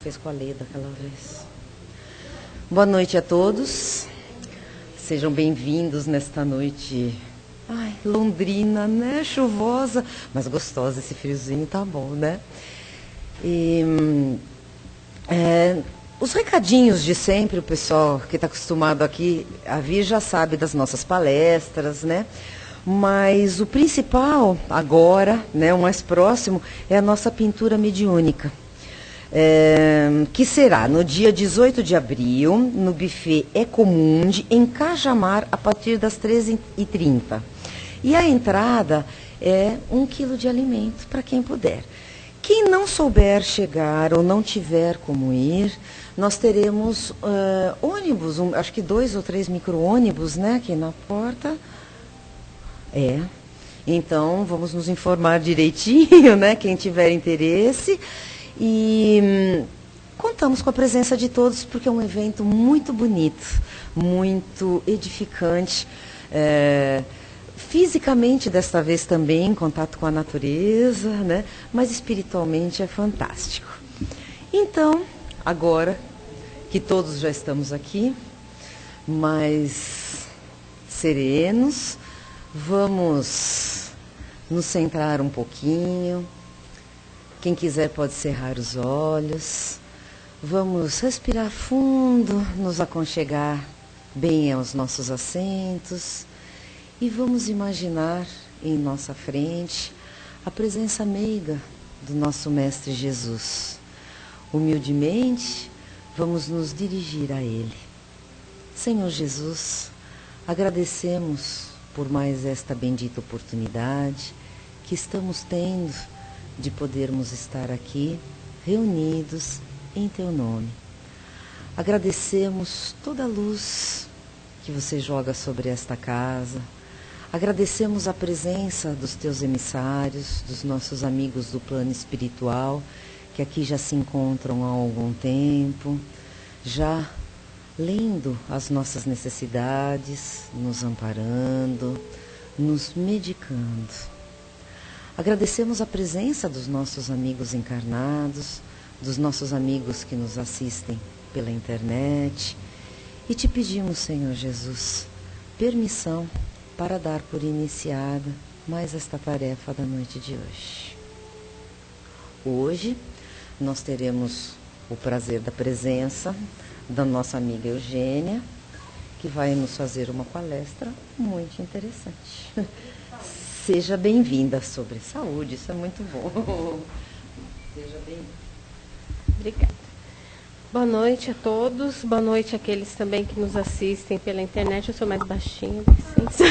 fez com a Leda aquela vez. Boa noite a todos. Sejam bem-vindos nesta noite, londrina, né? Chuvosa, mas gostosa, esse friozinho tá bom, né? Os recadinhos de sempre, o pessoal que está acostumado aqui a vir já sabe das nossas palestras, né? Mas o principal agora, né, o mais próximo, é a nossa pintura mediúnica. Que será no dia 18 de abril, no buffet Ecomundi, em Cajamar, a partir das 13h30. E a entrada é 1 quilo de alimento para quem puder. Quem não souber chegar ou não tiver como ir, nós teremos ônibus, acho que 2 ou 3 micro-ônibus, né, aqui na porta. Então, vamos nos informar direitinho, né, quem tiver interesse. E contamos com a presença de todos, porque é um evento muito bonito, muito edificante. Fisicamente, desta vez também, em contato com a natureza, né? Mas espiritualmente é fantástico. Então, agora que todos já estamos aqui, mais serenos, vamos nos centrar um pouquinho. Quem quiser pode cerrar os olhos. Vamos respirar fundo, nos aconchegar bem aos nossos assentos. E vamos imaginar em nossa frente a presença meiga do nosso Mestre Jesus. Humildemente, vamos nos dirigir a Ele. Senhor Jesus, agradecemos por mais esta bendita oportunidade que estamos tendo de podermos estar aqui reunidos em Teu nome. Agradecemos toda a luz que Você joga sobre esta casa. Agradecemos a presença dos Teus emissários, dos nossos amigos do plano espiritual, que aqui já se encontram há algum tempo, já lendo as nossas necessidades, nos amparando, nos medicando. Agradecemos a presença dos nossos amigos encarnados, dos nossos amigos que nos assistem pela internet, e te pedimos, Senhor Jesus, permissão para dar por iniciada mais esta tarefa da noite de hoje. Hoje nós teremos o prazer da presença da nossa amiga Eugênia, que vai nos fazer uma palestra muito interessante. Seja bem-vinda sobre saúde, isso é muito bom. Seja bem-vinda. Obrigada. Boa noite a todos, boa noite àqueles também que nos assistem pela internet. Eu sou mais baixinha, licença.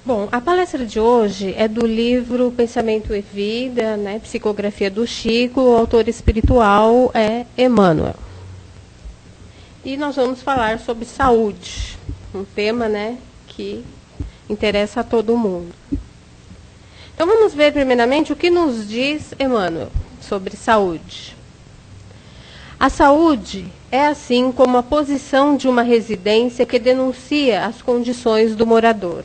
Bom, a palestra de hoje é do livro Pensamento e Vida, né, Psicografia do Chico, o autor espiritual é Emmanuel. E nós vamos falar sobre saúde, um tema, né, que interessa a todo mundo. Então vamos ver primeiramente o que nos diz Emmanuel sobre saúde. A saúde é assim como a posição de uma residência que denuncia as condições do morador,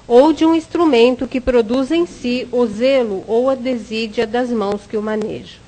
ou de um instrumento que produz em si o zelo ou a desídia das mãos que o manejam.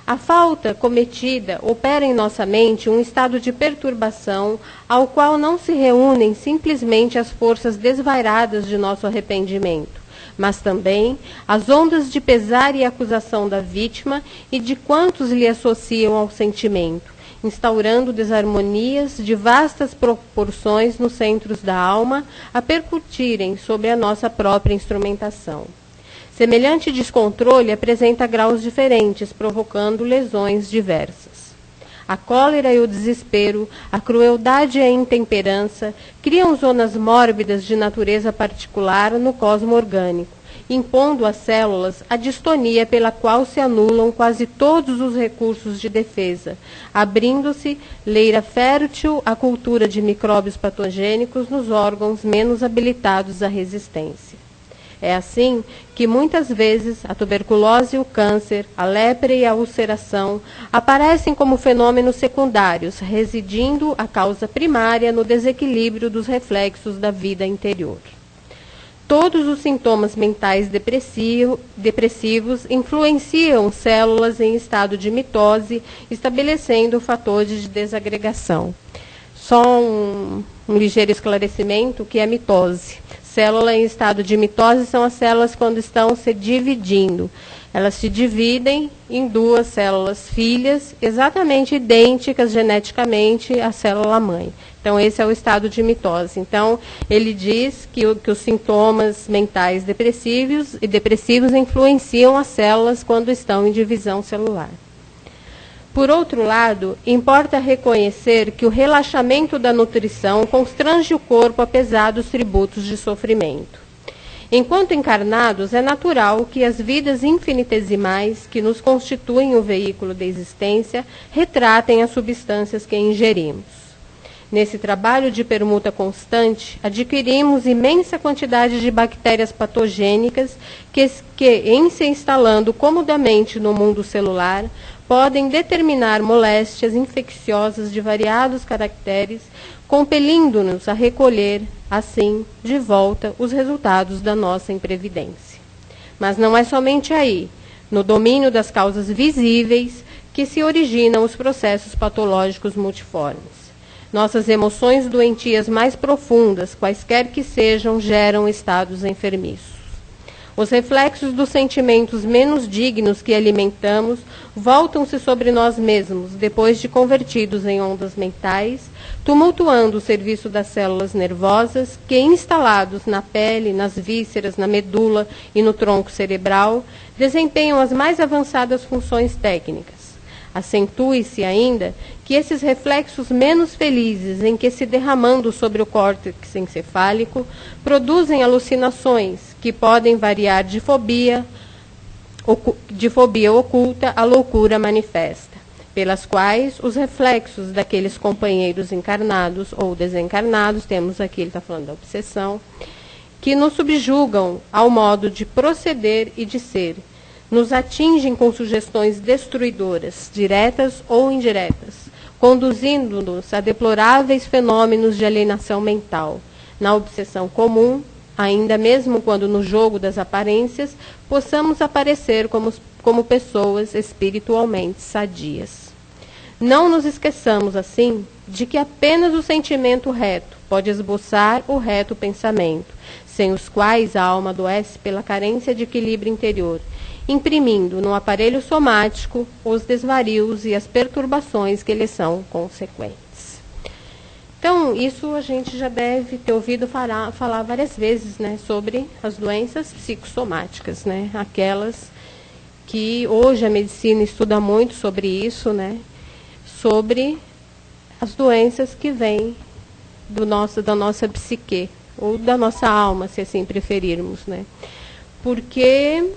A falta cometida opera em nossa mente um estado de perturbação ao qual não se reúnem simplesmente as forças desvairadas de nosso arrependimento, mas também as ondas de pesar e acusação da vítima e de quantos lhe associam ao sentimento, instaurando desarmonias de vastas proporções nos centros da alma a percutirem sobre a nossa própria instrumentação. Semelhante descontrole apresenta graus diferentes, provocando lesões diversas. A cólera e o desespero, a crueldade e a intemperança criam zonas mórbidas de natureza particular no cosmo orgânico, impondo às células a distonia pela qual se anulam quase todos os recursos de defesa, abrindo-se leira fértil à cultura de micróbios patogênicos nos órgãos menos habilitados à resistência. É assim que, muitas vezes, a tuberculose e o câncer, a lepra e a ulceração aparecem como fenômenos secundários, residindo a causa primária no desequilíbrio dos reflexos da vida interior. Todos os sintomas mentais depressivos influenciam células em estado de mitose, estabelecendo fatores de desagregação. Só um ligeiro esclarecimento, que é mitose. Célula em estado de mitose são as células quando estão se dividindo. Elas se dividem em duas células filhas, exatamente idênticas geneticamente à célula-mãe. Então, esse é o estado de mitose. Então, ele diz que os sintomas mentais depressivos influenciam as células quando estão em divisão celular. Por outro lado, importa reconhecer que o relaxamento da nutrição constrange o corpo apesar dos tributos de sofrimento. Enquanto encarnados, é natural que as vidas infinitesimais que nos constituem o veículo da existência retratem as substâncias que ingerimos. Nesse trabalho de permuta constante, adquirimos imensa quantidade de bactérias patogênicas que, em se instalando comodamente no mundo celular, podem determinar moléstias infecciosas de variados caracteres, compelindo-nos a recolher, assim, de volta os resultados da nossa imprevidência. Mas não é somente aí, no domínio das causas visíveis, que se originam os processos patológicos multiformes. Nossas emoções doentias mais profundas, quaisquer que sejam, geram estados enfermiços. Os reflexos dos sentimentos menos dignos que alimentamos voltam-se sobre nós mesmos, depois de convertidos em ondas mentais, tumultuando o serviço das células nervosas que, instalados na pele, nas vísceras, na medula e no tronco cerebral, desempenham as mais avançadas funções técnicas. Acentue-se ainda que esses reflexos menos felizes, em que se derramando sobre o córtex encefálico, produzem alucinações que podem variar de fobia oculta à loucura manifesta, pelas quais os reflexos daqueles companheiros encarnados ou desencarnados, temos aqui, ele está falando da obsessão, que nos subjugam ao modo de proceder e de ser, nos atingem com sugestões destruidoras, diretas ou indiretas, conduzindo-nos a deploráveis fenômenos de alienação mental. Na obsessão comum, ainda mesmo quando no jogo das aparências, possamos aparecer como pessoas espiritualmente sadias. Não nos esqueçamos, assim, de que apenas o sentimento reto pode esboçar o reto pensamento, sem os quais a alma adoece pela carência de equilíbrio interior, imprimindo no aparelho somático os desvarios e as perturbações que lhes são consequentes. Então, isso a gente já deve ter ouvido falar várias vezes, né, sobre as doenças psicossomáticas, né, aquelas que hoje a medicina estuda muito sobre isso, né, sobre as doenças que vêm da nossa psique, ou da nossa alma, se assim preferirmos, né, porque...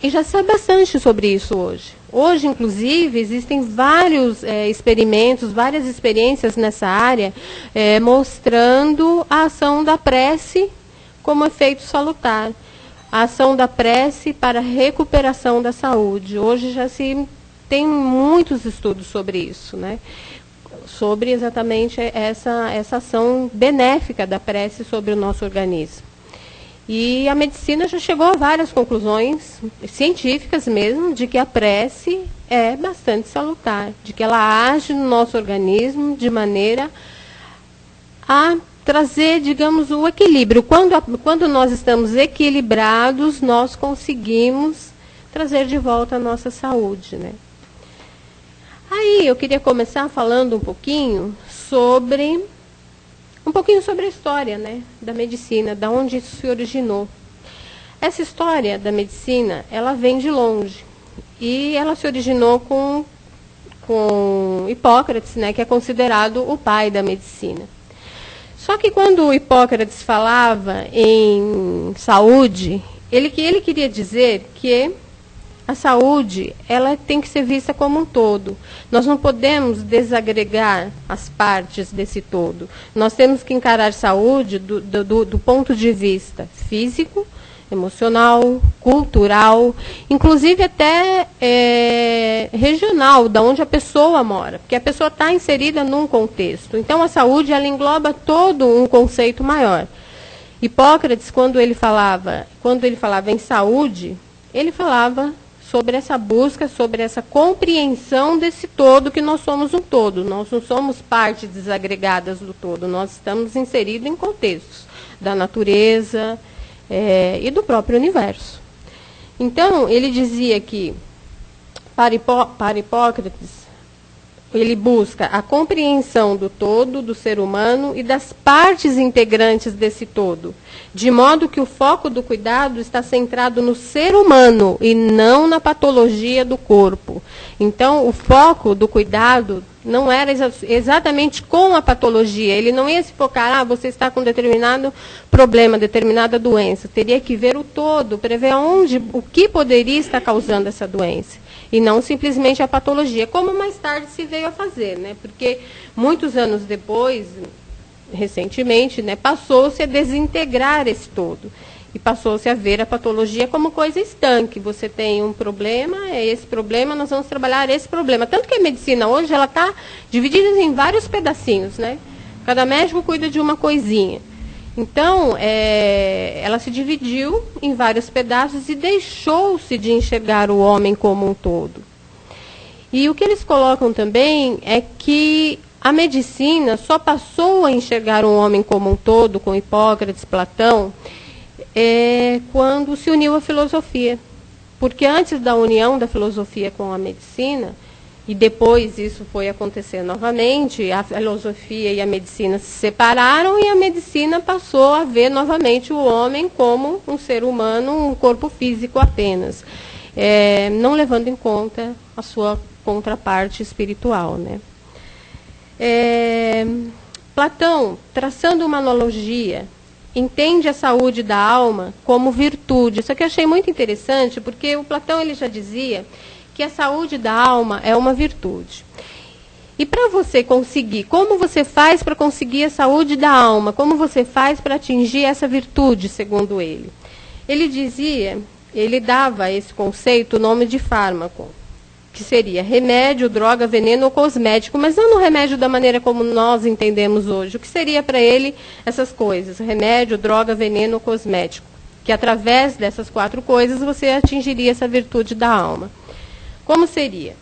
E já se sabe bastante sobre isso hoje. Hoje, inclusive, existem vários experimentos, várias experiências nessa área, mostrando a ação da prece como efeito salutar. A ação da prece para a recuperação da saúde. Hoje já se tem muitos estudos sobre isso, né? Sobre exatamente essa ação benéfica da prece sobre o nosso organismo. E a medicina já chegou a várias conclusões científicas mesmo, de que a prece é bastante salutar, de que ela age no nosso organismo de maneira a trazer, digamos, o equilíbrio. Quando nós estamos equilibrados, nós conseguimos trazer de volta a nossa saúde, né? Aí eu queria começar falando um pouquinho sobre a história, né, da medicina, da onde isso se originou. Essa história da medicina, ela vem de longe. E ela se originou com Hipócrates, né, que é considerado o pai da medicina. Só que quando Hipócrates falava em saúde, ele queria dizer que a saúde, ela tem que ser vista como um todo. Nós não podemos desagregar as partes desse todo. Nós temos que encarar saúde do ponto de vista físico, emocional, cultural, inclusive até regional, da onde a pessoa mora, porque a pessoa está inserida num contexto. Então, a saúde, ela engloba todo um conceito maior. Hipócrates, quando ele falava em saúde, ele falava sobre essa busca, sobre essa compreensão desse todo, que nós somos um todo. Nós não somos partes desagregadas do todo, nós estamos inseridos em contextos da natureza e do próprio universo. Então, ele dizia que, para Hipócrates, ele busca a compreensão do todo, do ser humano e das partes integrantes desse todo, de modo que o foco do cuidado está centrado no ser humano e não na patologia do corpo. Então, o foco do cuidado não era exatamente com a patologia. Ele não ia se focar, você está com determinado problema, determinada doença. Teria que ver o todo, prever o que poderia estar causando essa doença. E não simplesmente a patologia, como mais tarde se veio a fazer, né? Porque muitos anos depois, recentemente, né, passou-se a desintegrar esse todo. E passou-se a ver a patologia como coisa estanque. Você tem um problema, é esse problema, nós vamos trabalhar esse problema. Tanto que a medicina hoje ela está dividida em vários pedacinhos, né? Cada médico cuida de uma coisinha. Então, ela se dividiu em vários pedaços e deixou-se de enxergar o homem como um todo. E o que eles colocam também é que a medicina só passou a enxergar o homem como um todo, com Hipócrates, Platão, quando se uniu à filosofia. Porque antes da união da filosofia com a medicina, e depois isso foi acontecer novamente, a filosofia e a medicina se separaram e a medicina passou a ver novamente o homem como um ser humano, um corpo físico apenas, não levando em conta a sua contraparte espiritual, né? Platão, traçando uma analogia, entende a saúde da alma como virtude. Isso aqui eu achei muito interessante, porque o Platão ele já dizia que a saúde da alma é uma virtude. E para você conseguir, como você faz para conseguir a saúde da alma? Como você faz para atingir essa virtude, segundo ele? Ele dizia, ele dava a esse conceito o nome de fármaco, que seria remédio, droga, veneno ou cosmético, mas não no remédio da maneira como nós entendemos hoje. O que seria para ele essas coisas? Remédio, droga, veneno ou cosmético. Que através dessas 4 coisas você atingiria essa virtude da alma. Como seria?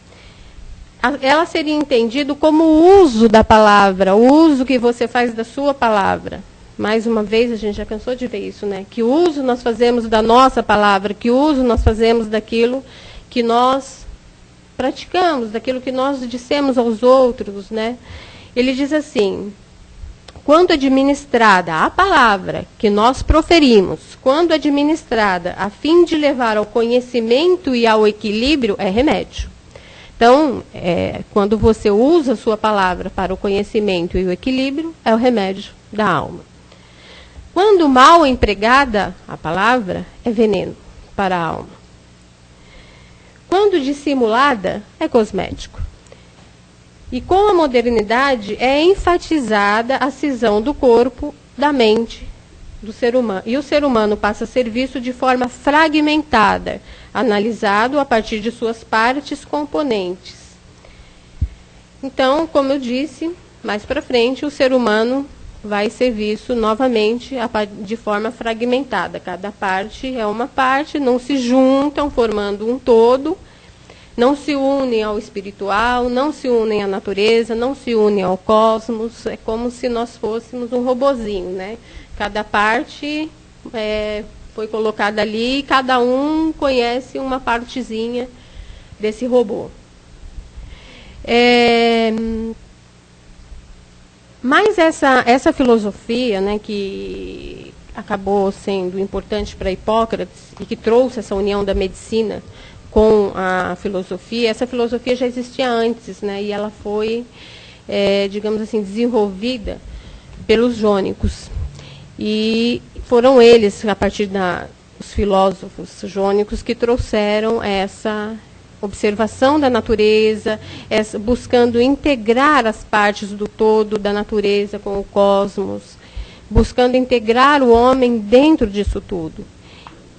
Ela seria entendida como o uso da palavra, o uso que você faz da sua palavra. Mais uma vez, a gente já cansou de ver isso, né? Que uso nós fazemos da nossa palavra, que uso nós fazemos daquilo que nós praticamos, daquilo que nós dissemos aos outros, né? Ele diz assim, quando administrada a palavra que nós proferimos, quando administrada a fim de levar ao conhecimento e ao equilíbrio, é remédio. Então, quando você usa a sua palavra para o conhecimento e o equilíbrio, é o remédio da alma. Quando mal empregada, a palavra é veneno para a alma. Quando dissimulada, é cosmético. E com a modernidade é enfatizada a cisão do corpo, da mente, do ser humano. E o ser humano passa a ser visto de forma fragmentada, analisado a partir de suas partes componentes. Então, como eu disse, mais para frente, o ser humano vai ser visto novamente de forma fragmentada. Cada parte é uma parte, não se juntam formando um todo, não se unem ao espiritual, não se unem à natureza, não se unem ao cosmos. É como se nós fôssemos um robozinho, né? Cada parte foi colocada ali e cada um conhece uma partezinha desse robô. Mas essa filosofia, né, que acabou sendo importante para Hipócrates e que trouxe essa união da medicina com a filosofia, essa filosofia já existia antes, né, e ela foi, digamos assim, desenvolvida pelos jônicos. E foram eles, a partir dos filósofos jônicos, que trouxeram essa observação da natureza, buscando integrar as partes do todo da natureza com o cosmos, buscando integrar o homem dentro disso tudo.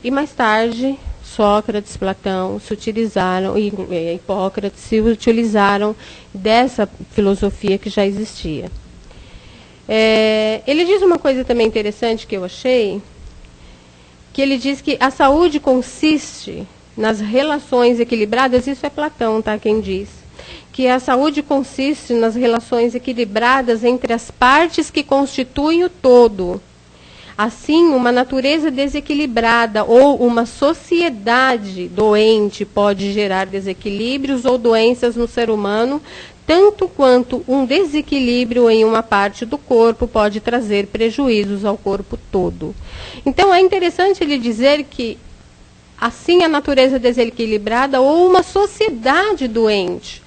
E mais tarde, Sócrates, Platão se utilizaram, e Hipócrates se utilizaram dessa filosofia que já existia. Ele diz uma coisa também interessante que eu achei, que ele diz que a saúde consiste nas relações equilibradas, isso é Platão, tá, quem diz, que a saúde consiste nas relações equilibradas entre as partes que constituem o todo. Assim, uma natureza desequilibrada ou uma sociedade doente pode gerar desequilíbrios ou doenças no ser humano, tanto quanto um desequilíbrio em uma parte do corpo pode trazer prejuízos ao corpo todo. Então, é interessante ele dizer que, assim, a natureza desequilibrada ou uma sociedade doente.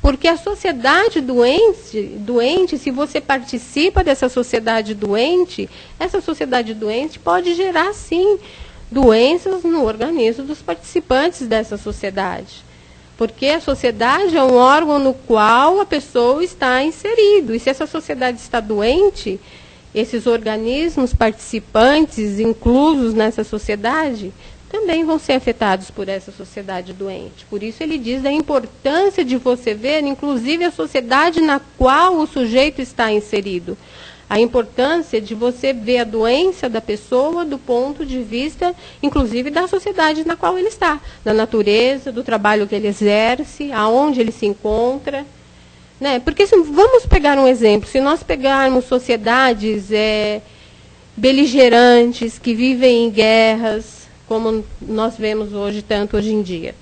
Porque a sociedade doente, se você participa dessa sociedade doente, essa sociedade doente pode gerar, sim, doenças no organismo dos participantes dessa sociedade. Porque a sociedade é um órgão no qual a pessoa está inserido. E se essa sociedade está doente, esses organismos participantes, inclusos nessa sociedade, também vão ser afetados por essa sociedade doente. Por isso ele diz da importância de você ver, inclusive, a sociedade na qual o sujeito está inserido. A importância de você ver a doença da pessoa do ponto de vista, inclusive, da sociedade na qual ele está, da natureza, do trabalho que ele exerce, aonde ele se encontra. Né? Porque, vamos pegar um exemplo, se nós pegarmos sociedades beligerantes, que vivem em guerras, como nós vemos hoje em dia.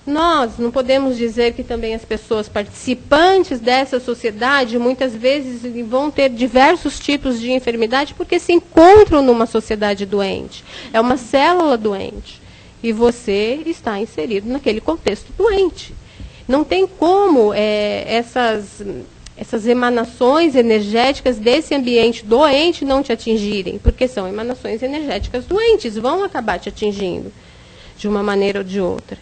Nós não podemos dizer que também as pessoas participantes dessa sociedade muitas vezes vão ter diversos tipos de enfermidade porque se encontram numa sociedade doente. É uma célula doente. E você está inserido naquele contexto doente. Não tem como essas emanações energéticas desse ambiente doente não te atingirem, porque são emanações energéticas doentes, vão acabar te atingindo de uma maneira ou de outra.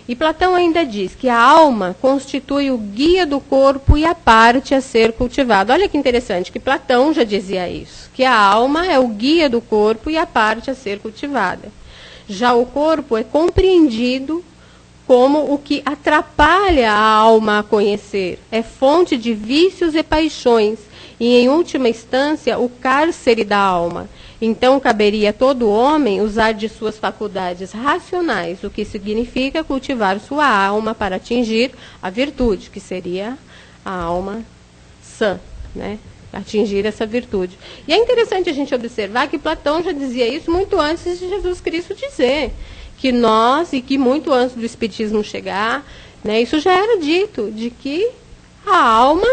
E Platão ainda diz que a alma constitui o guia do corpo e a parte a ser cultivada. Olha que interessante, que Platão já dizia isso, que a alma é o guia do corpo e a parte a ser cultivada. Já o corpo é compreendido como o que atrapalha a alma a conhecer, é fonte de vícios e paixões, e, em última instância, o cárcere da alma. Então, caberia a todo homem usar de suas faculdades racionais, o que significa cultivar sua alma para atingir a virtude, que seria a alma sã, né? Atingir essa virtude. E é interessante a gente observar que Platão já dizia isso muito antes de Jesus Cristo dizer que nós, e que muito antes do Espiritismo chegar, né, isso já era dito, de que a alma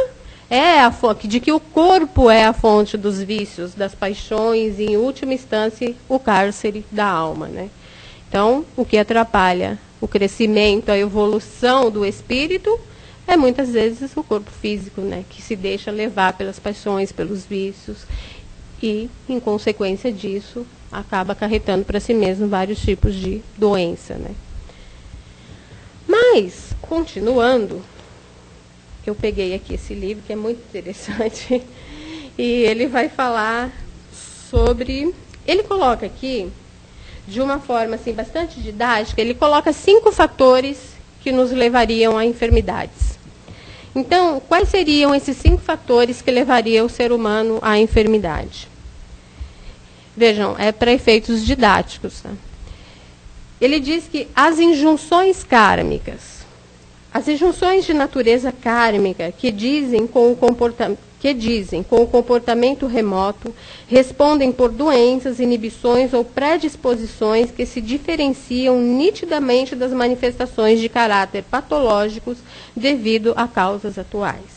de que o corpo é a fonte dos vícios, das paixões e, em última instância, o cárcere da alma. Né? Então, o que atrapalha o crescimento, a evolução do espírito, é muitas vezes o corpo físico, né, que se deixa levar pelas paixões, pelos vícios, e, em consequência disso, acaba acarretando para si mesmo vários tipos de doença. Né? Mas, continuando, eu peguei aqui esse livro, que é muito interessante, e ele vai falar sobre... Ele coloca aqui, de uma forma assim, bastante didática, ele coloca 5 fatores que nos levariam a enfermidades. Então, quais seriam esses 5 fatores que levariam o ser humano à enfermidade? Vejam, é para efeitos didáticos. Tá? Ele diz que as injunções kármicas, as injunções de natureza kármica que dizem com o comportamento remoto, respondem por doenças, inibições ou predisposições que se diferenciam nitidamente das manifestações de caráter patológicos devido a causas atuais.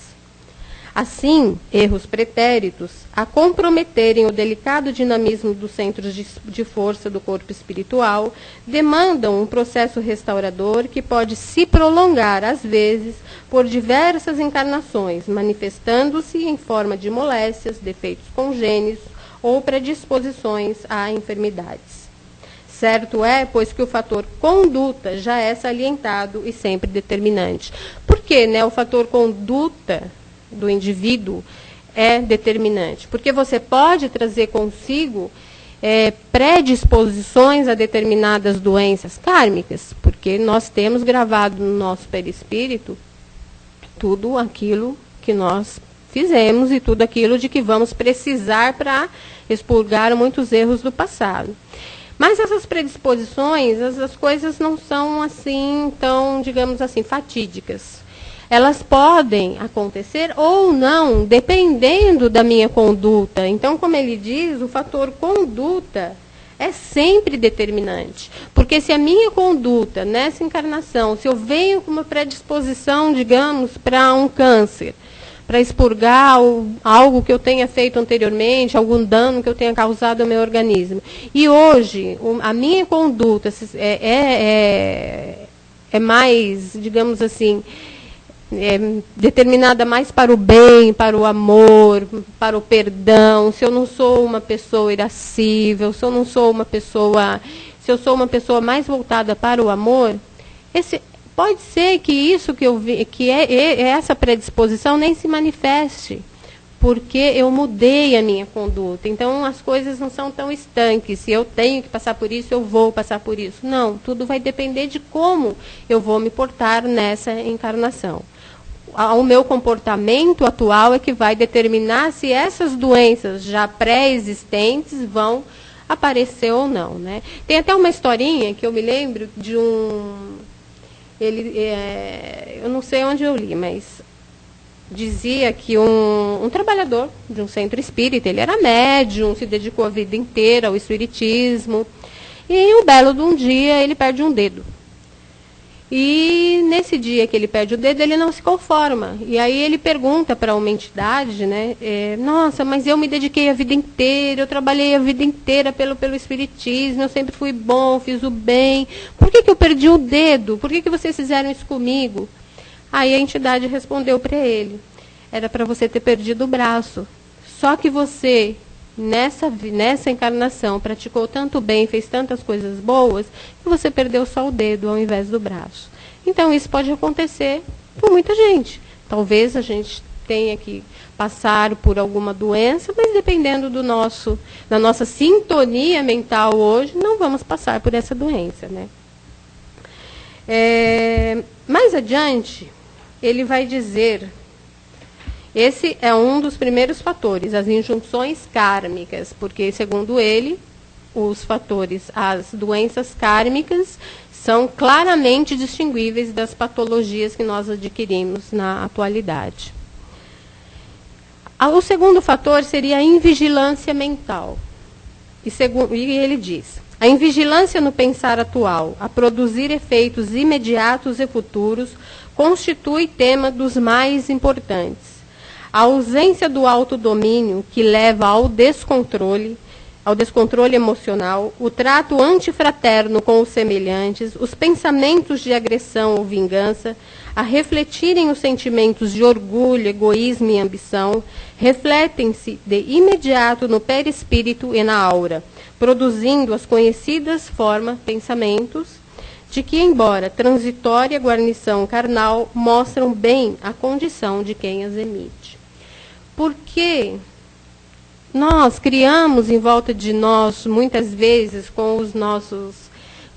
Assim, erros pretéritos, a comprometerem o delicado dinamismo dos centros de força do corpo espiritual, demandam um processo restaurador que pode se prolongar, às vezes, por diversas encarnações, manifestando-se em forma de moléstias, defeitos congênitos ou predisposições a enfermidades. Certo é, pois, que o fator conduta já é salientado e sempre determinante. Por que, né, o fator conduta do indivíduo é determinante? Porque você pode trazer consigo predisposições a determinadas doenças kármicas, porque nós temos gravado no nosso perispírito tudo aquilo que nós fizemos e tudo aquilo de que vamos precisar para expurgar muitos erros do passado. Mas essas predisposições, as coisas não são assim tão, digamos assim, fatídicas. Elas podem acontecer ou não, dependendo da minha conduta. Então, como ele diz, o fator conduta é sempre determinante. Porque se a minha conduta nessa encarnação, se eu venho com uma predisposição, digamos, para um câncer, para expurgar algo que eu tenha feito anteriormente, algum dano que eu tenha causado ao meu organismo. E hoje, a minha conduta é mais, digamos assim, determinada mais para o bem, para o amor, para o perdão. Se eu não sou uma pessoa irascível, se eu não sou uma pessoa, se eu sou uma pessoa mais voltada para o amor, pode ser que isso que eu vi, que é essa predisposição nem se manifeste, porque eu mudei a minha conduta. Então as coisas não são tão estanques. Se eu tenho que passar por isso, eu vou passar por isso. Não, tudo vai depender de como eu vou me portar nessa encarnação. O meu comportamento atual é que vai determinar se essas doenças já pré-existentes vão aparecer ou não, né? Tem até uma historinha que eu me lembro de eu não sei onde eu li, mas dizia que um trabalhador de um centro espírita, ele era médium, se dedicou a vida inteira ao espiritismo, e um belo de um dia ele perde um dedo. E nesse dia que ele perde o dedo, ele não se conforma. E aí ele pergunta para uma entidade, né? Nossa, mas eu me dediquei a vida inteira, eu trabalhei a vida inteira pelo espiritismo, eu sempre fui bom, fiz o bem. Por que eu perdi o dedo? Por que vocês fizeram isso comigo? Aí a entidade respondeu para ele: era para você ter perdido o braço. Só que você, nessa encarnação, praticou tanto bem, fez tantas coisas boas, que você perdeu só o dedo ao invés do braço. Então, isso pode acontecer com muita gente. Talvez a gente tenha que passar por alguma doença, mas dependendo da nossa sintonia mental hoje, não vamos passar por essa doença, né? Mais adiante, ele vai dizer... Esse é um dos primeiros fatores, as injunções kármicas, porque, segundo ele, os fatores, as doenças kármicas, são claramente distinguíveis das patologias que nós adquirimos na atualidade. O segundo fator seria a invigilância mental. E ele diz: a invigilância no pensar atual, a produzir efeitos imediatos e futuros, constitui tema dos mais importantes. A ausência do autodomínio, que leva ao descontrole emocional, o trato antifraterno com os semelhantes, os pensamentos de agressão ou vingança, a refletirem os sentimentos de orgulho, egoísmo e ambição, refletem-se de imediato no perispírito e na aura, produzindo as conhecidas formas, pensamentos, de que, embora transitória guarnição carnal, mostram bem a condição de quem as emite. Porque nós criamos em volta de nós, muitas vezes, com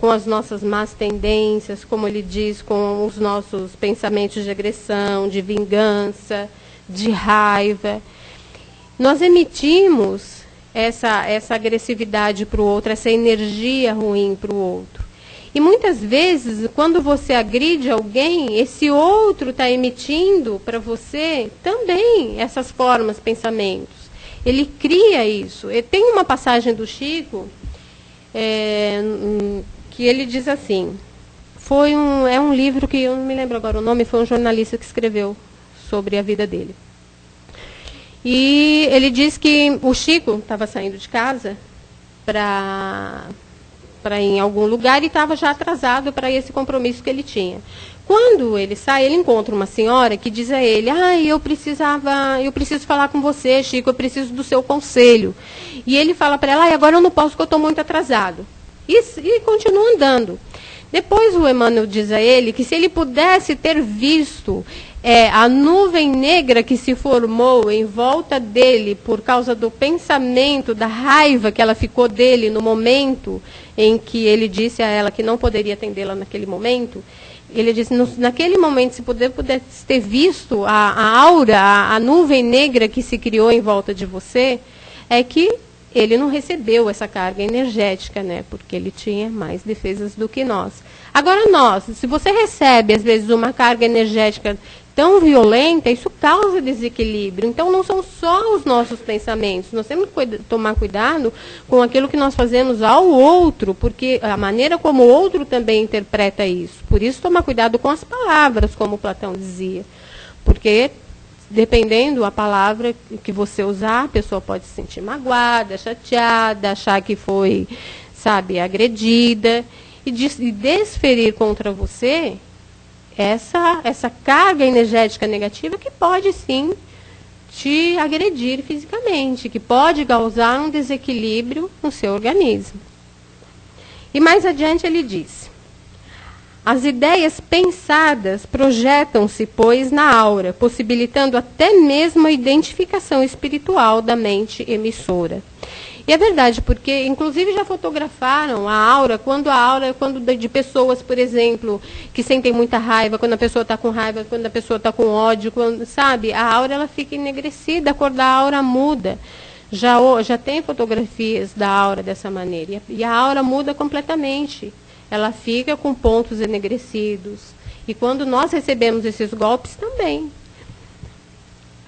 as nossas más tendências, como ele diz, com os nossos pensamentos de agressão, de vingança, de raiva. Nós emitimos essa agressividade para o outro, essa energia ruim para o outro. E muitas vezes, quando você agride alguém, esse outro está emitindo para você também essas formas, pensamentos. Ele cria isso. E tem uma passagem do Chico que ele diz assim, é um livro que eu não me lembro agora o nome, foi um jornalista que escreveu sobre a vida dele. E ele diz que o Chico estava saindo de casa para ir em algum lugar e estava já atrasado para esse compromisso que ele tinha. Quando ele sai, ele encontra uma senhora que diz a ele: eu preciso falar com você, Chico, eu preciso do seu conselho. E ele fala para ela: agora eu não posso porque eu estou muito atrasado. E continua andando. Depois o Emmanuel diz a ele que se ele pudesse ter visto a nuvem negra que se formou em volta dele por causa do pensamento, da raiva que ela ficou dele no momento em que ele disse a ela que não poderia atendê-la naquele momento, ele disse, naquele momento, se pudesse ter visto a aura, a nuvem negra que se criou em volta de você, é que ele não recebeu essa carga energética, né? Porque ele tinha mais defesas do que nós. Agora nós, se você recebe, às vezes, uma carga energética tão violenta, isso causa desequilíbrio. Então, não são só os nossos pensamentos. Nós temos que tomar cuidado com aquilo que nós fazemos ao outro, porque a maneira como o outro também interpreta isso. Por isso, tomar cuidado com as palavras, como Platão dizia. Porque, dependendo da palavra que você usar, a pessoa pode se sentir magoada, chateada, achar que foi, sabe, agredida, e desferir contra você essa carga energética negativa que pode sim te agredir fisicamente, que pode causar um desequilíbrio no seu organismo. E mais adiante ele diz: as ideias pensadas projetam-se, pois, na aura, possibilitando até mesmo a identificação espiritual da mente emissora. E é verdade, porque inclusive já fotografaram a aura, quando de pessoas, por exemplo, que sentem muita raiva, quando a pessoa está com raiva, quando a pessoa está com ódio, sabe? A aura ela fica enegrecida, a cor da aura muda. Já tem fotografias da aura dessa maneira. E a aura muda completamente. Ela fica com pontos enegrecidos. E quando nós recebemos esses golpes também.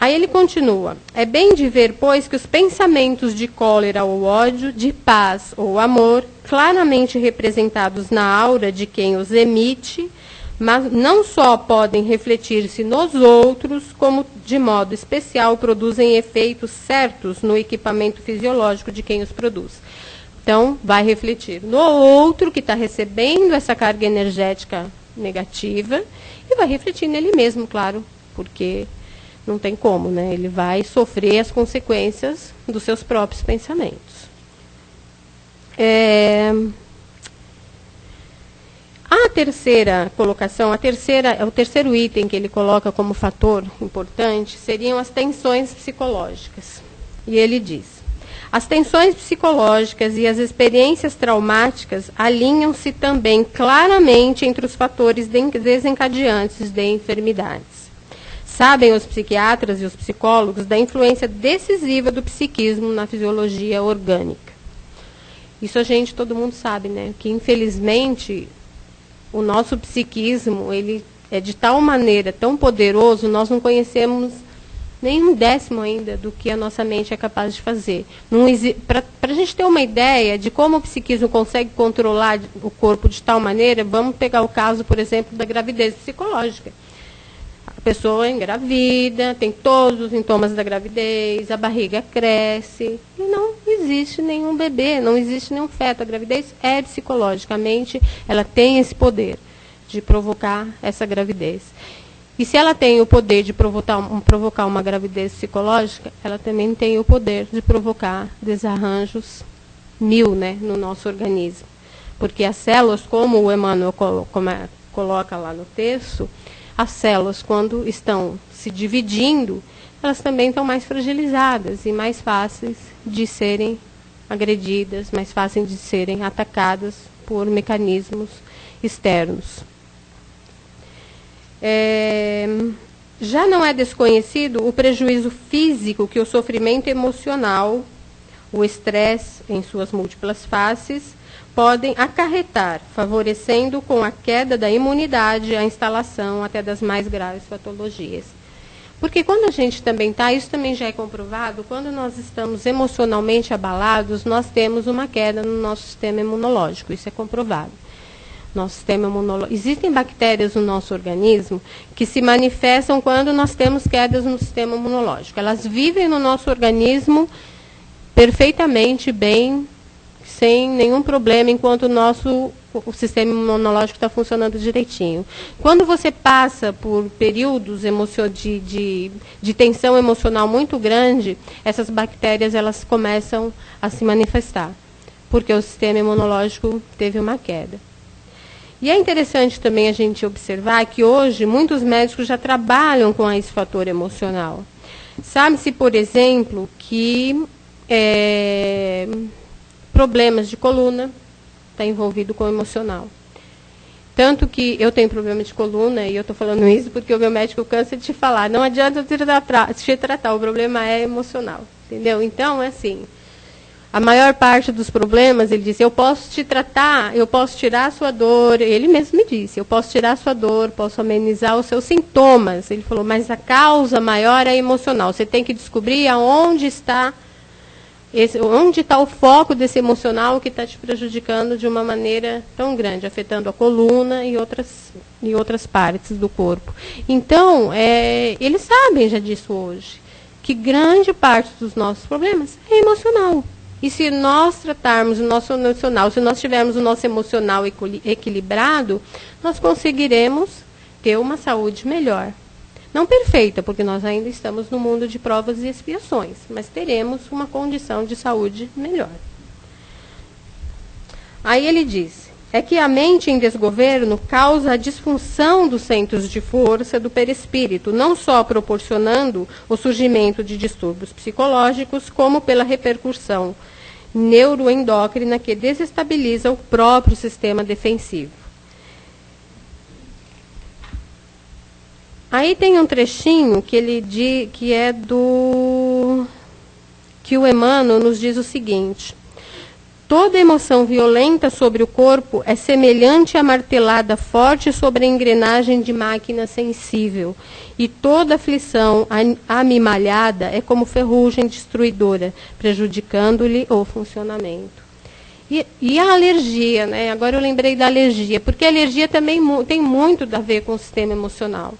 Aí ele continua: é bem de ver, pois, que os pensamentos de cólera ou ódio, de paz ou amor, claramente representados na aura de quem os emite, mas não só podem refletir-se nos outros, como de modo especial produzem efeitos certos no equipamento fisiológico de quem os produz. Então, vai refletir no outro que está recebendo essa carga energética negativa e vai refletir nele mesmo, claro, porque não tem como, né? Ele vai sofrer as consequências dos seus próprios pensamentos. A terceira colocação, o terceiro item que ele coloca como fator importante seriam as tensões psicológicas. E ele diz: as tensões psicológicas e as experiências traumáticas alinham-se também claramente entre os fatores desencadeantes de enfermidades. Sabem os psiquiatras e os psicólogos da influência decisiva do psiquismo na fisiologia orgânica. Isso todo mundo sabe, né? Que infelizmente o nosso psiquismo, ele é de tal maneira, tão poderoso, nós não conhecemos nem um décimo ainda do que a nossa mente é capaz de fazer. Para a gente ter uma ideia de como o psiquismo consegue controlar o corpo de tal maneira, vamos pegar o caso, por exemplo, da gravidez psicológica. A pessoa engravida, tem todos os sintomas da gravidez, a barriga cresce, e não existe nenhum bebê, não existe nenhum feto. A gravidez é psicologicamente, ela tem esse poder de provocar essa gravidez. E se ela tem o poder de provocar uma gravidez psicológica, ela também tem o poder de provocar desarranjos 1000, né, no nosso organismo. Porque as células, como o Emmanuel coloca lá no texto, as células, quando estão se dividindo, elas também estão mais fragilizadas e mais fáceis de serem agredidas, mais fáceis de serem atacadas por mecanismos externos. Já não é desconhecido o prejuízo físico que o sofrimento emocional, o estresse em suas múltiplas faces, podem acarretar, favorecendo com a queda da imunidade a instalação até das mais graves patologias. Porque quando a gente também está, isso também já é comprovado, quando nós estamos emocionalmente abalados, nós temos uma queda no nosso sistema imunológico, isso é comprovado. Nosso sistema imunológico. Existem bactérias no nosso organismo que se manifestam quando nós temos quedas no sistema imunológico. Elas vivem no nosso organismo perfeitamente bem, sem nenhum problema, enquanto o sistema imunológico está funcionando direitinho. Quando você passa por períodos de tensão emocional muito grande, essas bactérias elas começam a se manifestar, porque o sistema imunológico teve uma queda. E é interessante também a gente observar que hoje muitos médicos já trabalham com esse fator emocional. Sabe-se, por exemplo, que problemas de coluna está envolvido com o emocional. Tanto que eu tenho problema de coluna, e eu estou falando isso porque o meu médico cansa de te falar, não adianta te tratar, o problema é emocional, entendeu? Então, é assim, a maior parte dos problemas, ele disse, eu posso te tratar, eu posso tirar a sua dor, ele mesmo me disse, eu posso tirar a sua dor, posso amenizar os seus sintomas. Ele falou, mas a causa maior é emocional, você tem que descobrir aonde está onde está o foco desse emocional que está te prejudicando de uma maneira tão grande, afetando a coluna e outras partes do corpo. Então, eles sabem já disso hoje, que grande parte dos nossos problemas é emocional. E se nós tratarmos o nosso emocional, se nós tivermos o nosso emocional equilibrado, nós conseguiremos ter uma saúde melhor. Não perfeita, porque nós ainda estamos no mundo de provas e expiações, mas teremos uma condição de saúde melhor. Aí ele diz, é que a mente em desgoverno causa a disfunção dos centros de força do perispírito, não só proporcionando o surgimento de distúrbios psicológicos, como pela repercussão neuroendócrina que desestabiliza o próprio sistema defensivo. Aí tem um trechinho que ele diz, que o Emmanuel nos diz o seguinte: toda emoção violenta sobre o corpo é semelhante a martelada forte sobre a engrenagem de máquina sensível, e toda aflição amimalhada é como ferrugem destruidora, prejudicando-lhe o funcionamento. E a alergia, né? Agora eu lembrei da alergia, porque a alergia também tem muito a ver com o sistema emocional.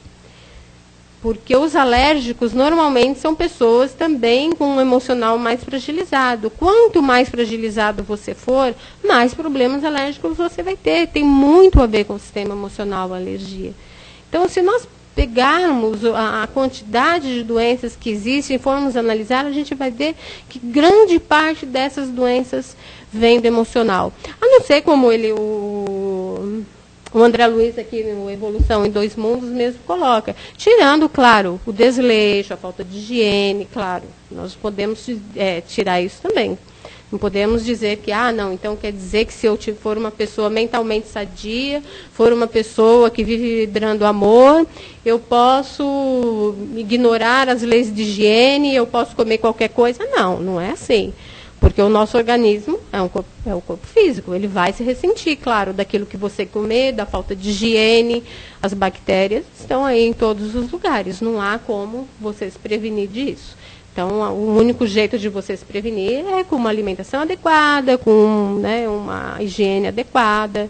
Porque os alérgicos normalmente são pessoas também com um emocional mais fragilizado. Quanto mais fragilizado você for, mais problemas alérgicos você vai ter. Tem muito a ver com o sistema emocional a alergia. Então, se nós pegarmos a quantidade de doenças que existem e formos analisar, a gente vai ver que grande parte dessas doenças vem do emocional. A não ser como o André Luiz aqui no Evolução em Dois Mundos mesmo coloca. Tirando, claro, o desleixo, a falta de higiene, claro, nós podemos tirar isso também. Não podemos dizer que, não, então quer dizer que se eu for uma pessoa mentalmente sadia, for uma pessoa que vive vibrando amor, eu posso ignorar as leis de higiene, eu posso comer qualquer coisa. Não, não é assim. Porque o nosso organismo é o corpo físico, ele vai se ressentir, claro, daquilo que você comer, da falta de higiene, as bactérias estão aí em todos os lugares, não há como você se prevenir disso. Então, o único jeito de você se prevenir é com uma alimentação adequada, com uma higiene adequada,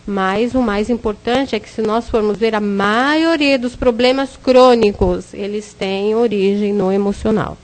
mas o mais importante é que se nós formos ver, a maioria dos problemas crônicos, eles têm origem no emocional.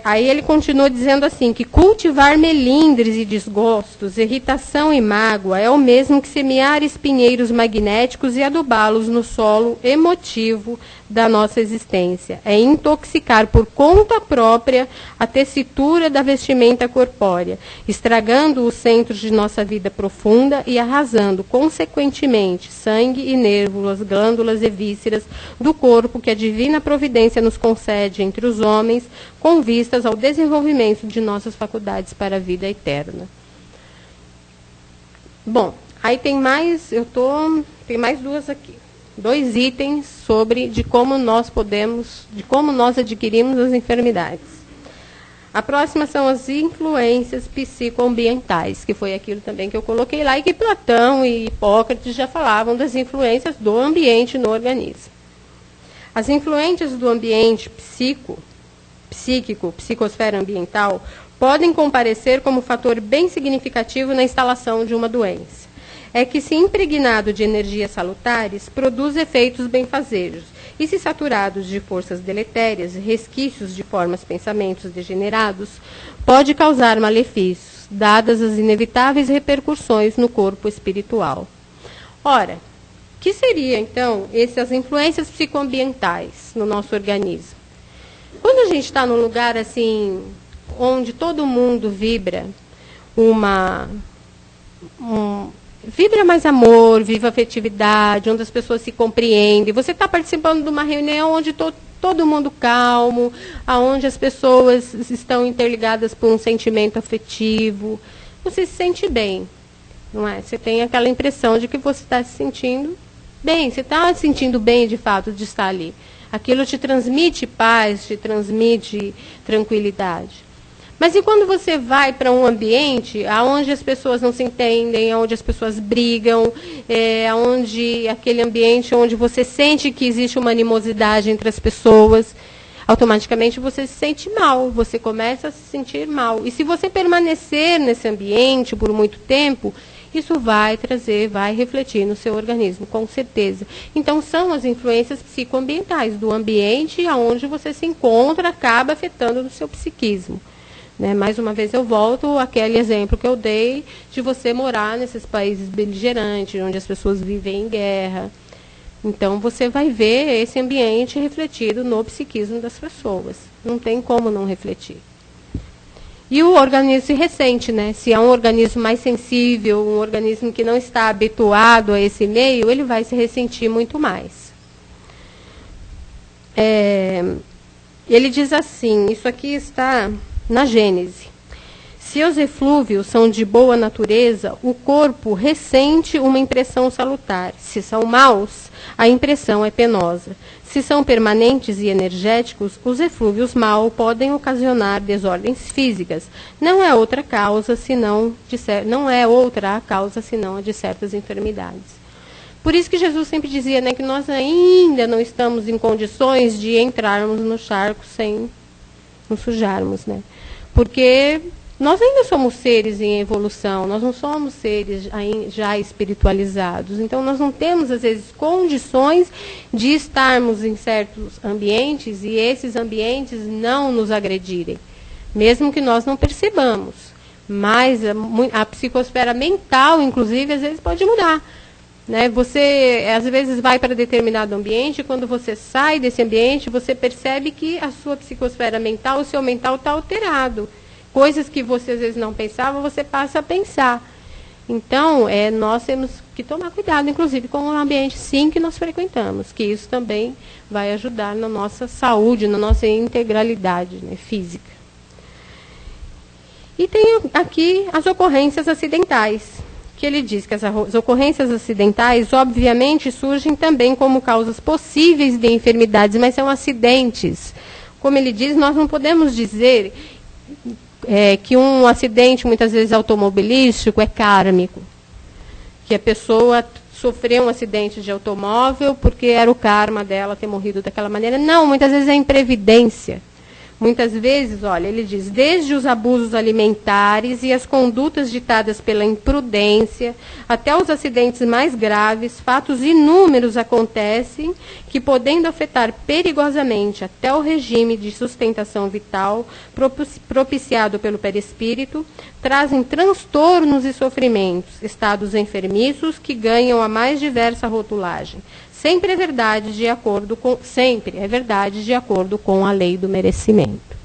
Aí ele continua dizendo assim, que cultivar melindres e desgostos, irritação e mágoa é o mesmo que semear espinheiros magnéticos e adubá-los no solo emotivo da nossa existência. É intoxicar por conta própria a tessitura da vestimenta corpórea, estragando os centros de nossa vida profunda e arrasando, consequentemente, sangue e nervos, glândulas e vísceras do corpo que a divina providência nos concede entre os homens, com vistas ao desenvolvimento de nossas faculdades para a vida eterna. Bom, aí tem mais, tem mais duas aqui. 2 itens de como nós adquirimos as enfermidades. A próxima são as influências psicoambientais, que foi aquilo também que eu coloquei lá, e que Platão e Hipócrates já falavam das influências do ambiente no organismo. As influências do ambiente psíquico, psicosfera ambiental, podem comparecer como fator bem significativo na instalação de uma doença. É que, se impregnado de energias salutares, produz efeitos benfazejos, e se saturados de forças deletérias, resquícios de formas pensamentos degenerados, pode causar malefícios, dadas as inevitáveis repercussões no corpo espiritual. Ora, que seriam, então, essas influências psicoambientais no nosso organismo? Quando a gente está num lugar assim, onde todo mundo vibra vibra mais amor, viva afetividade, onde as pessoas se compreendem. Você está participando de uma reunião onde todo mundo calmo, onde as pessoas estão interligadas por um sentimento afetivo. Você se sente bem. não é? Você tem aquela impressão de que você está se sentindo bem, você está se sentindo bem de fato de estar ali. Aquilo te transmite paz, te transmite tranquilidade. Mas e quando você vai para um ambiente onde as pessoas não se entendem, onde as pessoas brigam, onde aquele ambiente onde você sente que existe uma animosidade entre as pessoas, automaticamente você se sente mal, você começa a se sentir mal. E se você permanecer nesse ambiente por muito tempo, isso vai refletir no seu organismo, com certeza. Então, são as influências psicoambientais do ambiente onde você se encontra, acaba afetando no seu psiquismo. Né? Mais uma vez eu volto àquele exemplo que eu dei de você morar nesses países beligerantes, onde as pessoas vivem em guerra. Então, você vai ver esse ambiente refletido no psiquismo das pessoas. Não tem como não refletir. E o organismo se ressente, né? Se é um organismo mais sensível, um organismo que não está habituado a esse meio, ele vai se ressentir muito mais. Ele diz assim, isso aqui está na Gênese. Se os eflúvios são de boa natureza, o corpo ressente uma impressão salutar. Se são maus, a impressão é penosa. Se são permanentes e energéticos, os eflúvios mal podem ocasionar desordens físicas. Não é outra a causa senão a de certas enfermidades. Por isso que Jesus sempre dizia, né, que nós ainda não estamos em condições de entrarmos no charco sem nos sujarmos, né? Porque nós ainda somos seres em evolução, nós não somos seres já espiritualizados. Então, nós não temos, às vezes, condições de estarmos em certos ambientes e esses ambientes não nos agredirem, mesmo que nós não percebamos. Mas a psicosfera mental, inclusive, às vezes pode mudar. Né? Você, às vezes, vai para determinado ambiente e quando você sai desse ambiente, você percebe que a sua psicosfera mental, o seu mental está alterado. Coisas que você às vezes não pensava, você passa a pensar. Então, nós temos que tomar cuidado, inclusive, com o ambiente, sim, que nós frequentamos, que isso também vai ajudar na nossa saúde, na nossa integralidade, né, física. E tem aqui as ocorrências acidentais, que ele diz que as ocorrências acidentais, obviamente, surgem também como causas possíveis de enfermidades, mas são acidentes. Como ele diz, nós não podemos dizer que um acidente, muitas vezes automobilístico, é kármico. Que a pessoa sofreu um acidente de automóvel porque era o karma dela ter morrido daquela maneira. Não, muitas vezes é imprevidência. Muitas vezes, olha, ele diz, desde os abusos alimentares e as condutas ditadas pela imprudência, até os acidentes mais graves, fatos inúmeros acontecem que, podendo afetar perigosamente até o regime de sustentação vital propiciado pelo perispírito, trazem transtornos e sofrimentos, estados enfermiços que ganham a mais diversa rotulagem. Sempre é verdade de acordo com a lei do merecimento.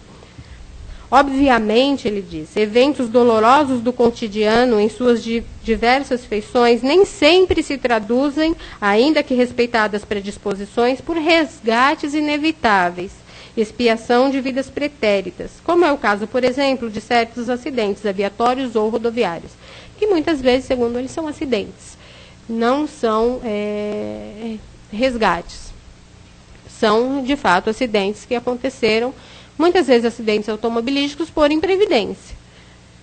Obviamente, ele diz, eventos dolorosos do cotidiano em suas diversas feições nem sempre se traduzem, ainda que respeitadas predisposições, por resgates inevitáveis, expiação de vidas pretéritas, como é o caso, por exemplo, de certos acidentes aviatórios ou rodoviários, que muitas vezes, segundo eles, são acidentes. Não são resgates. São, de fato, acidentes que aconteceram, muitas vezes acidentes automobilísticos por imprevidência.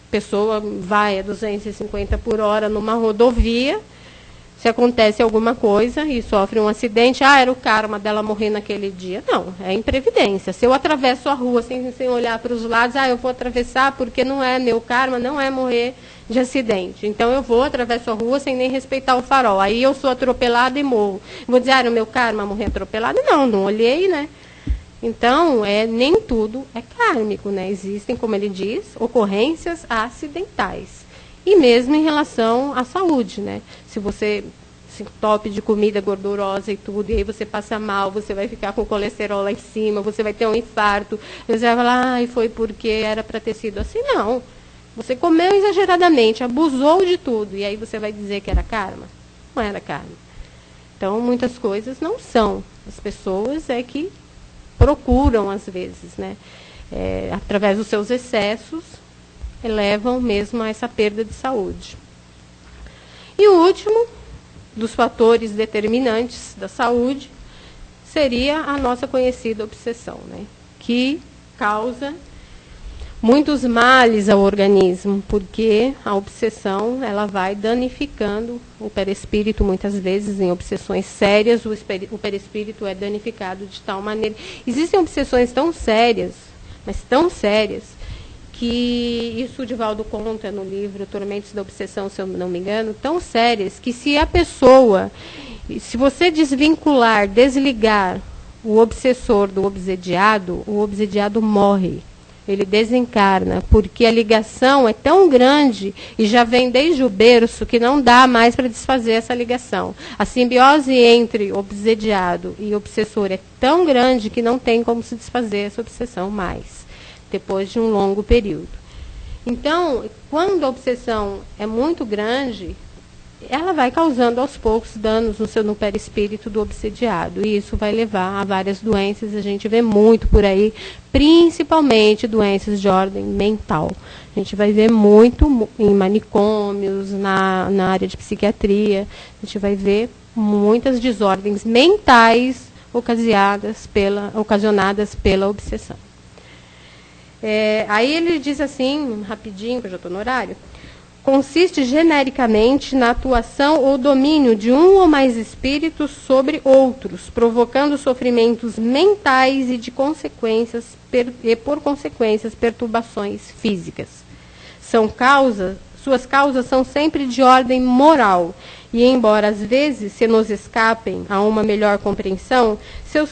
A pessoa vai a 250 por hora numa rodovia, se acontece alguma coisa e sofre um acidente, era o karma dela morrer naquele dia. Não, é imprevidência. Se eu atravesso a rua sem olhar para os lados, eu vou atravessar porque não é meu karma, não é morrer de acidente. Então eu vou, atravesso a rua sem nem respeitar o farol. Aí eu sou atropelada e morro. Vou dizer, o meu karma morrer atropelada? Não olhei, né? Então, nem tudo é kármico, né? Existem, como ele diz, ocorrências acidentais. E mesmo em relação à saúde, né? Se você se entope de comida gordurosa e tudo, e aí você passa mal, você vai ficar com colesterol lá em cima, você vai ter um infarto, você vai falar, foi porque era para ter sido assim. Não. Você comeu exageradamente, abusou de tudo, e aí você vai dizer que era karma? Não era karma. Então, muitas coisas não são. As pessoas que procuram, às vezes, né? Através dos seus excessos, levam mesmo a essa perda de saúde. E o último dos fatores determinantes da saúde seria a nossa conhecida obsessão, né? Que causa muitos males ao organismo, porque a obsessão ela vai danificando o perispírito, muitas vezes em obsessões sérias, o perispírito é danificado de tal maneira. Existem obsessões tão sérias, mas tão sérias, que isso o Divaldo conta no livro Tormentos da Obsessão, se eu não me engano, tão sérias que se a pessoa, se você desvincular, desligar o obsessor do obsediado, o obsediado morre. Ele desencarna, porque a ligação é tão grande e já vem desde o berço que não dá mais para desfazer essa ligação. A simbiose entre obsediado e obsessor é tão grande que não tem como se desfazer essa obsessão mais, depois de um longo período. Então, quando a obsessão é muito grande, ela vai causando aos poucos danos no perispírito do obsediado. E isso vai levar a várias doenças. A gente vê muito por aí, principalmente doenças de ordem mental. A gente vai ver muito em manicômios, na área de psiquiatria. A gente vai ver muitas desordens mentais ocasionadas pela obsessão. Aí ele diz assim, rapidinho, que eu já estou no horário, consiste genericamente na atuação ou domínio de um ou mais espíritos sobre outros, provocando sofrimentos mentais e por consequências, perturbações físicas. Suas causas são sempre de ordem moral, e embora às vezes se nos escapem a uma melhor compreensão, seus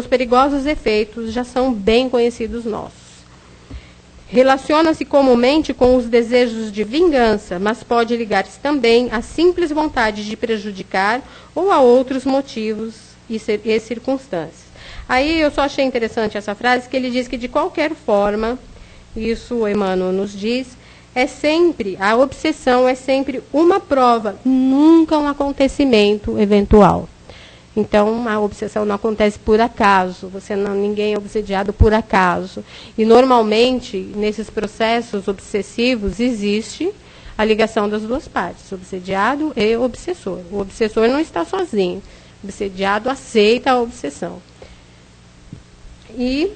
perigosos efeitos já são bem conhecidos nossos. Relaciona-se comumente com os desejos de vingança, mas pode ligar-se também à simples vontade de prejudicar ou a outros motivos e circunstâncias. Aí eu só achei interessante essa frase, que ele diz que de qualquer forma, isso Emmanuel nos diz, a obsessão é sempre uma prova, nunca um acontecimento eventual. Então, a obsessão não acontece por acaso, ninguém é obsediado por acaso. E, normalmente, nesses processos obsessivos, existe a ligação das duas partes, obsediado e obsessor. O obsessor não está sozinho, o obsediado aceita a obsessão. E,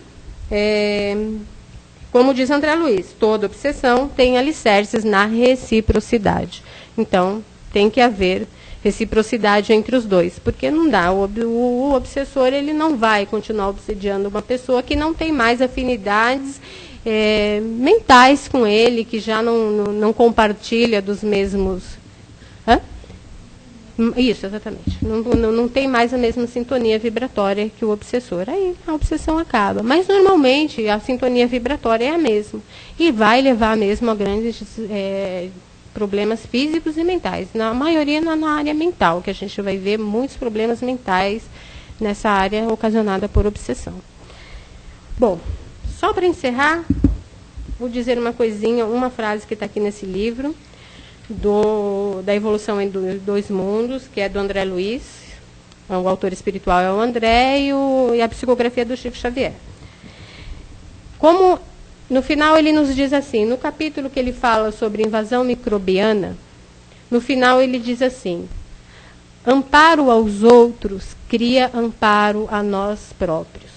como diz André Luiz, toda obsessão tem alicerces na reciprocidade. Então, tem que haver reciprocidade entre os dois, porque não dá, o obsessor ele não vai continuar obsediando uma pessoa que não tem mais afinidades mentais com ele, que já não compartilha dos mesmos... Hã? Isso, exatamente. Não tem mais a mesma sintonia vibratória que o obsessor. Aí a obsessão acaba. Mas, normalmente, a sintonia vibratória é a mesma. E vai levar mesmo a grandes... problemas físicos e mentais. Na maioria na área mental, que a gente vai ver muitos problemas mentais nessa área ocasionada por obsessão. Bom, só para encerrar, vou dizer uma coisinha, uma frase que está aqui nesse livro, da Evolução em Dois Mundos, que é do André Luiz. O autor espiritual é o André e a psicografia do Chico Xavier. No final, ele nos diz assim, no capítulo que ele fala sobre invasão microbiana, no final ele diz assim, amparo aos outros cria amparo a nós próprios.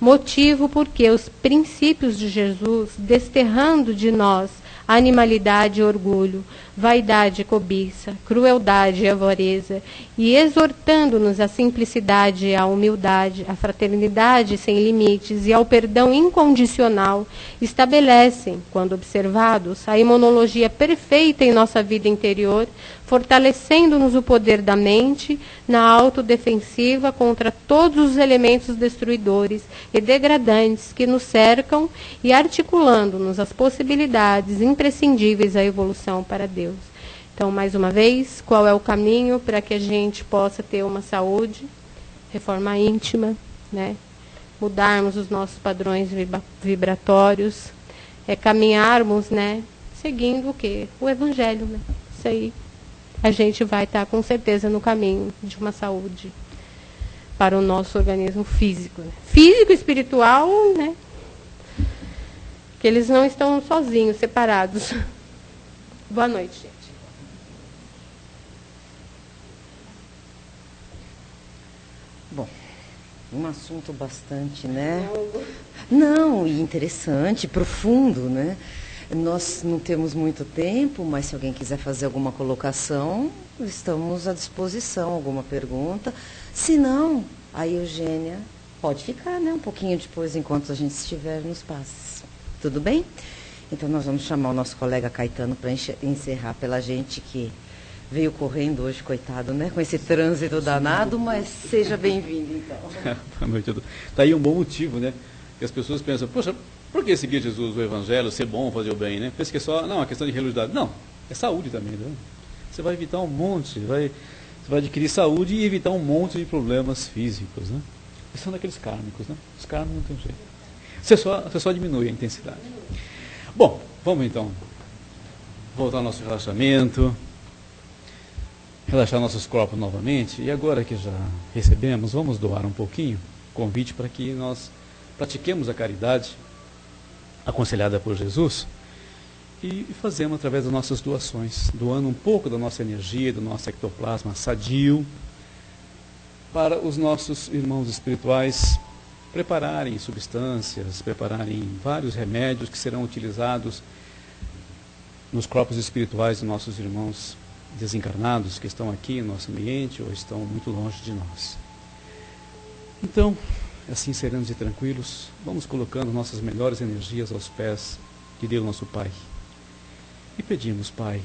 Motivo porque os princípios de Jesus, desterrando de nós animalidade e orgulho, vaidade e cobiça, crueldade e avareza, e exortando-nos à simplicidade e à humildade, à fraternidade sem limites e ao perdão incondicional, estabelecem, quando observados, a imunologia perfeita em nossa vida interior, fortalecendo-nos o poder da mente na autodefensiva contra todos os elementos destruidores e degradantes que nos cercam e articulando-nos as possibilidades imprescindíveis à evolução para Deus. Então, mais uma vez, qual é o caminho para que a gente possa ter uma saúde, reforma íntima, né? Mudarmos os nossos padrões vibratórios, caminharmos, né? Seguindo o quê? O Evangelho, né? Isso aí. A gente vai estar com certeza no caminho de uma saúde para o nosso organismo físico. Né? Físico e espiritual, né? Que eles não estão sozinhos, separados. Boa noite, gente. Um assunto bastante, né? Não, e interessante, profundo, né? Nós não temos muito tempo, mas se alguém quiser fazer alguma colocação, estamos à disposição, alguma pergunta. Se não, a Eugênia pode ficar, né? Um pouquinho depois, enquanto a gente estiver nos passes. Tudo bem? Então, nós vamos chamar o nosso colega Caetano para encerrar pela gente que veio correndo hoje, coitado, né? Com esse trânsito danado, mas seja bem-vindo, então. Boa noite. Está aí um bom motivo, né? Que as pessoas pensam, poxa, por que seguir Jesus, o Evangelho, ser bom, fazer o bem, né? Pensa que é só, não, a questão de religiosidade. Não, é saúde também, né? Você vai evitar um monte, você vai adquirir saúde e evitar um monte de problemas físicos, né? E são daqueles kármicos, né? Os kármicos não tem jeito. Você só diminui a intensidade. Bom, vamos então voltar ao nosso relaxamento, relaxar nossos corpos novamente. E agora que já recebemos, vamos doar um pouquinho, convite para que nós pratiquemos a caridade aconselhada por Jesus e fazemos através das nossas doações, doando um pouco da nossa energia, do nosso ectoplasma sadio, para os nossos irmãos espirituais prepararem substâncias, prepararem vários remédios que serão utilizados nos corpos espirituais dos nossos irmãos desencarnados que estão aqui no nosso ambiente ou estão muito longe de nós. Então, assim serenos e tranquilos, vamos colocando nossas melhores energias aos pés de Deus nosso Pai. E pedimos, Pai,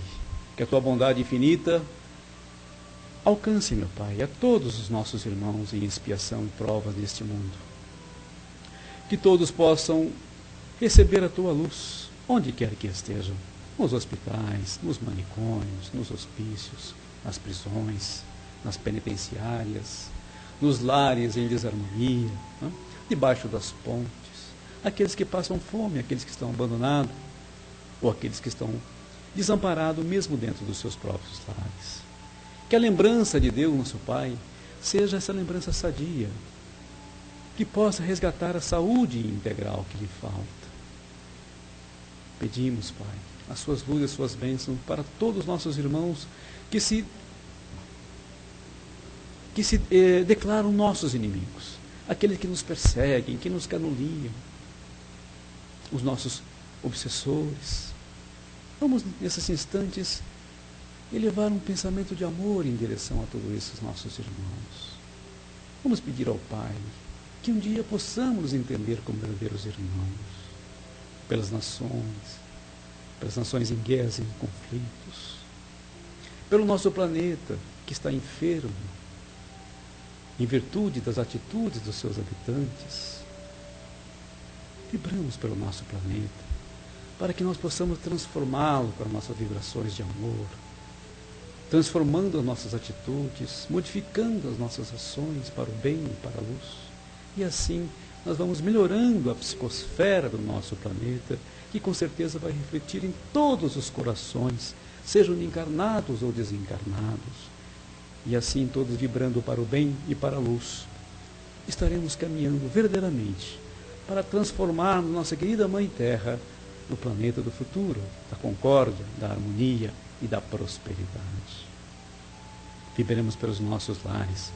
que a Tua bondade infinita alcance, meu Pai, a todos os nossos irmãos em expiação e provas deste mundo. Que todos possam receber a Tua luz, onde quer que estejam, nos hospitais, nos manicômios, nos hospícios, nas prisões, nas penitenciárias, nos lares em desarmonia, né? Debaixo das pontes, aqueles que passam fome, aqueles que estão abandonados, ou aqueles que estão desamparados mesmo dentro dos seus próprios lares. Que a lembrança de Deus, nosso Pai, seja essa lembrança sadia, que possa resgatar a saúde integral que lhe falta. Pedimos, Pai, as Suas luzes, as Suas bênçãos para todos os nossos irmãos que se declaram nossos inimigos, aqueles que nos perseguem, que nos caluniam, os nossos obsessores. Vamos, nesses instantes, elevar um pensamento de amor em direção a todos esses nossos irmãos. Vamos pedir ao Pai que um dia possamos nos entender como verdadeiros irmãos, pelas nações em guerras e em conflitos, pelo nosso planeta que está enfermo, em virtude das atitudes dos seus habitantes. Vibramos pelo nosso planeta, para que nós possamos transformá-lo com as nossas vibrações de amor, transformando as nossas atitudes, modificando as nossas ações para o bem e para a luz. E assim nós vamos melhorando a psicosfera do nosso planeta, que com certeza vai refletir em todos os corações, sejam encarnados ou desencarnados. E assim, todos vibrando para o bem e para a luz, estaremos caminhando verdadeiramente para transformar nossa querida Mãe Terra no planeta do futuro, da concórdia, da harmonia e da prosperidade. Vibremos pelos nossos lares,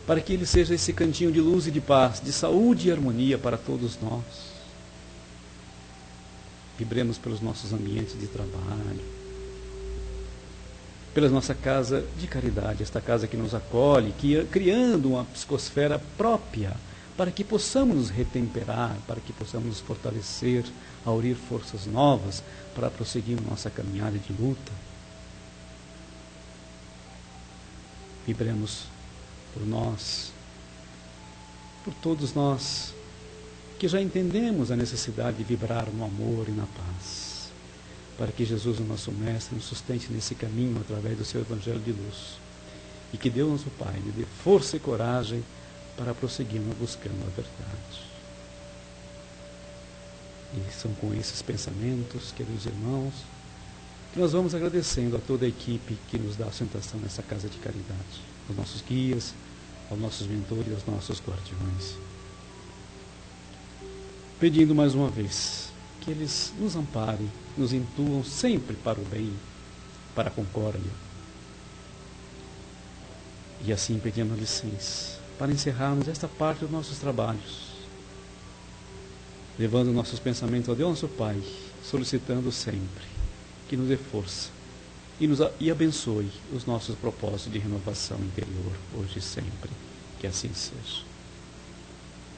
para que ele seja esse cantinho de luz e de paz, de saúde e harmonia para todos nós. Vibremos pelos nossos ambientes de trabalho, pela nossa casa de caridade, esta casa que nos acolhe, criando uma psicosfera própria, para que possamos nos retemperar, para que possamos nos fortalecer, aurir forças novas, para prosseguir nossa caminhada de luta. Vibremos por nós, por todos nós, que já entendemos a necessidade de vibrar no amor e na paz, para que Jesus, o nosso Mestre, nos sustente nesse caminho através do seu Evangelho de luz, e que Deus, nosso Pai, lhe dê força e coragem para prosseguirmos buscando a verdade. E são com esses pensamentos, queridos irmãos, que nós vamos agradecendo a toda a equipe que nos dá sustentação nessa casa de caridade, aos nossos guias, aos nossos mentores e aos nossos guardiões. Pedindo mais uma vez que eles nos amparem, nos intuam sempre para o bem, para a concórdia. E assim pedimos licença para encerrarmos esta parte dos nossos trabalhos, levando nossos pensamentos ao Deus nosso Pai, solicitando sempre que nos dê força e abençoe os nossos propósitos de renovação interior, hoje e sempre. Que assim seja.